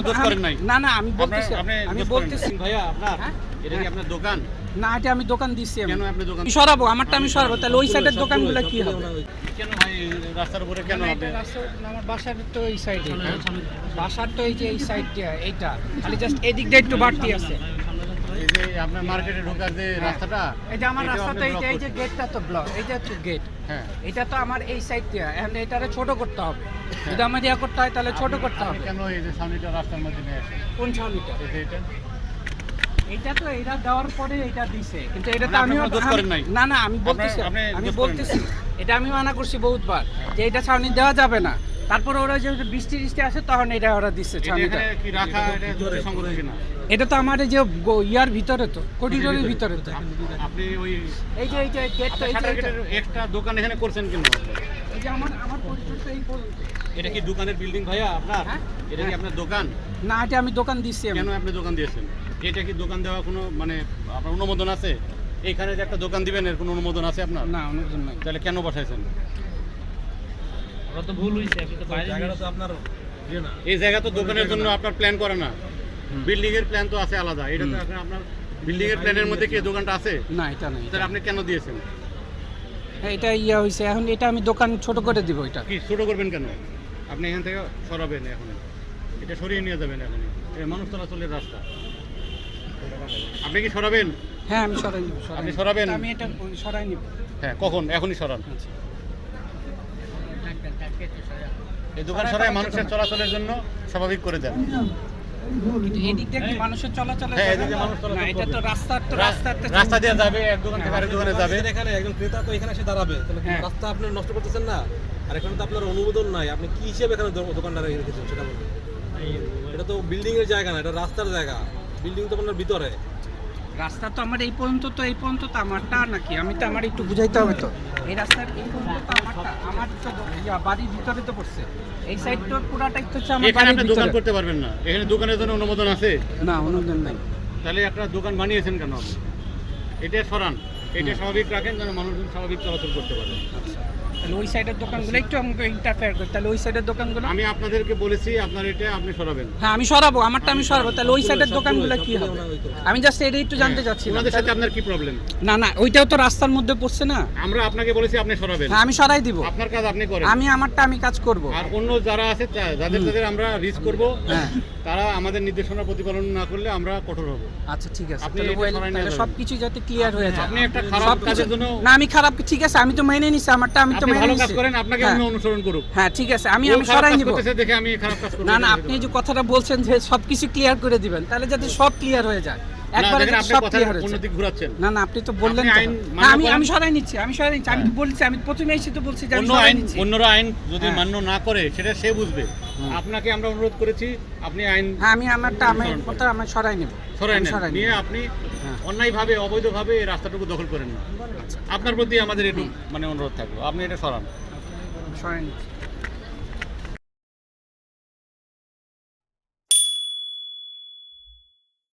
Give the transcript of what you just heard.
দোষ করেন নাই। না না আমি বলতেছি আপনি দোষ করেন নাই। ভাইয়া আপনার এটা কি আপনার দোকান? না এটা আমি দোকান দিচ্ছি। কেন আপনি দোকান আমি সরাবো, আমারটা আমি সরাবো, তাহলে ওই সাইডের দোকানগুলো কি হবে? কেন ভাই রাস্তার উপরে কেন আপনি? আমার বাসার তো এই সাইডে, বাসার তো এই যে এই সাইড দিয়ে এইটা খালি জাস্ট এদিক দিয়ে একটু বাড়তি আছে। এই যে আপনার মার্কেটে ঢোকার যে রাস্তাটা, এই যে আমার এটাও রাস্তা তো আপনি এই block যে গেটটা তো ব্লক, এই যে তো গেট, হ্যাঁ এটা তো আমার এই সাইড দিয়ে, এখন এটারে ছোট করতে হবে। যদি আমার ইয়া করতে হয় তাহলে ছোট করতে হবে। কেন এই যে সামনেটা রাস্তার মধ্যে নিয়ে আসেন? কোন ছাউনিটা? এই যে এটা এটা তো এটা দেওয়ার পরে এটা দিছে, কিন্তু এটা তো মানে আমি আপনি দোষ করেন নাই। না না আমি বলতেছি, আপনি আমি দোষ করেন বলতেছি এটা আমি মানা করছি বহুতবার যে এটা ছাউনি দেওয়া যাবে না। তারপর ওরা যে বৃষ্টি টিষ্টি আসে তখন এটা ওরা দিচ্ছে ছাউনিটা। এখানে কি রাখা এটা জোরে সংগ্রহ কিনা? এটা তো আমার এই যে ইয়ার ভিতরে তো করিডোরের ভিতরে তো আপনি ওই এই যে গেট তো এই যে এক্সট্রা দোকান এখানে করছেন কেন? এই যে আমার পরিচয় তো এই পর্যন্ত। এটা কি দোকানের বিল্ডিং ভাইয়া আপনার? হ্যাঁ? এটা কি আপনার দোকান? না এটা আমি দোকান দিচ্ছি। কেন আপনি দোকান দিয়েছেন? এটা কি দোকান দেওয়া কোনো মানে আপনার অনুমোদন আছে? এইখানে যে একটা দোকান দিবেন এর কোনো অনুমোদন আছে আপনার? না অনুমোদন নাই। তাহলে কেন বসাইছেন? ওরা তো ভুল হইছে, আপনি তো বাইরে জায়গাটা তো আপনার ইয়ে না। এই জায়গা তো দোকানের জন্য আপনার প্ল্যান করে না। বিল্ডিং এর প্ল্যান তো আছে আলাদা। এটা তো আপনার বিল্ডিং এর প্ল্যানের মধ্যে কি এই দোকানটা আছে? না এটা নাই। তাহলে আপনি কেন দিয়েছেন? হ্যাঁ, এটা ইয়া হইছে, এখন এটা আমি দোকান ছোট করে দিব। এটা কি ছোট করবেন কেন? আপনি এখান থেকে সরাবেন এখন, এটা সরিয়ে নিয়ে যাবেন এখন। এটা মানুষ চলাচলের রাস্তা, আপনি কি সরাবেন? হ্যাঁ আমি সরাই নিব। আপনি সরাবেন? আমি এটা সরাই নিব। হ্যাঁ কখন? এখনই সরান। আচ্ছা। এই দোকান সরাই মানুষের চলাচলের জন্য স্বাভাবিক করে দেন। কিন্তু এদিক দিয়ে কি মানুষের চলাচল? হ্যাঁ, এদিক দিয়ে মানুষ চলাচল না, এটা তো করবে। রাস্তাতে রাস্তা দিয়ে যাবে, এক দোকান থেকে আরেক দোকানে যাবে। এখানে একজন ক্রেতা তো এখানে এসে দাঁড়াবে, তাহলে হ্যাঁ। রাস্তা আপনি নষ্ট করতেছেন না। আর এখানে তো আপনার অনুমোদন নাই, আপনি কি হিসেবে এখানে দোকানটা রেখেছেন সেটা বলুন। এটা তো বিল্ডিং এর জায়গা না, এটা রাস্তার জায়গা। বিল্ডিং তো আপনার ভিতরে। রাস্তা তো আমার এই পর্যন্ত তো আমারটা নাকি? আমি তো আমার একটু বুঝাইতে হবে তো। এই রাস্তার এই পর্যন্ত তো আমারটা, আমার তো বাড়ির ভিতরে তো পড়ছে। এই সাইড তো পুরাটাই তো হচ্ছে আমার এখানে বাড়ির আপনি দোকান ভিতরে। করতে পারবেন না। এখানে দোকানের জন্য অনুমোদন আছে? না অনুমোদন নাই। তাহলে একটা দোকান বানিয়েছেন কেন আপনি? এটা সরান, এটা স্বাভাবিক রাখেন যেন মানুষজন স্বাভাবিক চলাচল করতে পারে। তাহলে ওই সাইডের দোকানগুলো একটু আমাকে ইন্টারফেয়ার করে, তাহলে ওই সাইডের দোকানগুলো আমি আপনাদেরকে বলেছি আপনার এটা আপনি সরাবেন। হ্যাঁ আমি সরাবো, আমারটা আমি সরাবো, তাহলে ওই সাইডের দোকানগুলো কি হবে? আমি জাস্ট এটা একটু জানতে চাচ্ছি। ওনাদের সাথে আপনার কি প্রবলেম? না না ওইটাও তো রাস্তার মধ্যে পড়ছে না। আমরা আপনাকে বলেছি আপনি সরাবেন। হ্যাঁ আমি সরাই দিব। আপনার কাজ আপনি করেন। আমি আমারটা আমি কাজ করব। আর অন্য যারা আছে যাদের আমরা রিস্ক করব, হ্যাঁ। তারা আমাদের নির্দেশনা প্রতিপালন না করলে আমরা কঠোর হব। আচ্ছা ঠিক আছে, আপনি তাহলে এটা সরাই নিয়ে যাবেন। সবকিছু যাতে ক্লিয়ার হয়ে যায়। আপনি একটা খারাপ সবকিছু- কাজের জন্য না আমি খারাপ, ঠিক আছে আমি তো মেনে নিছি আমারটা, আমি তো আপনি মেনে ভালো কাজ নিছি। করেন, আপনাকে হ্যাঁ। অন্য অনুসরণ করুক। হ্যাঁ ঠিক আছে, আমি ও খারাপ সরাই কাজ নিব। করতেছে দেখে আমি খারাপ কাজ করব না না আপনি যে কথাটা বলছেন যে সবকিছু ক্লিয়ার করে দিবেন, তাহলে যাতে সব ক্লিয়ার হয়ে যায় একবারে, দেখেন যাতে আপনি সব কথা ক্লিয়ার হয়ে অন্য যায়। দিক ঘোরাচ্ছেন। না না আপনি তো বললেন আপনি তো। আইন হ্যাঁ, মান্য আমি করেন। আমি সরাই নিচ্ছি, আমি তো বলছি, আমি প্রথমে এসে তো বলছি যে আমি অন্য সরাই আইন, নিচ্ছি। অন্যরা আইন যদি হ্যাঁ। মান্য না করে সেটা সে বুঝবে। আপনাকে আমরা অনুরোধ করেছি আপনি আইন হ্যাঁ আমি আমারটা আমি কথা আমি সরাই নিব। সরাই আমি নেন, সরাই নিয়ে নিব। আপনি হ্যাঁ। অন্যায়ভাবে অবৈধভাবে এই রাস্তাটুকু দখল করেন না। আপনার প্রতি আমাদের একটু মানে অনুরোধ থাকলো, আপনি এটা সরান। সরাই নিচ্ছি।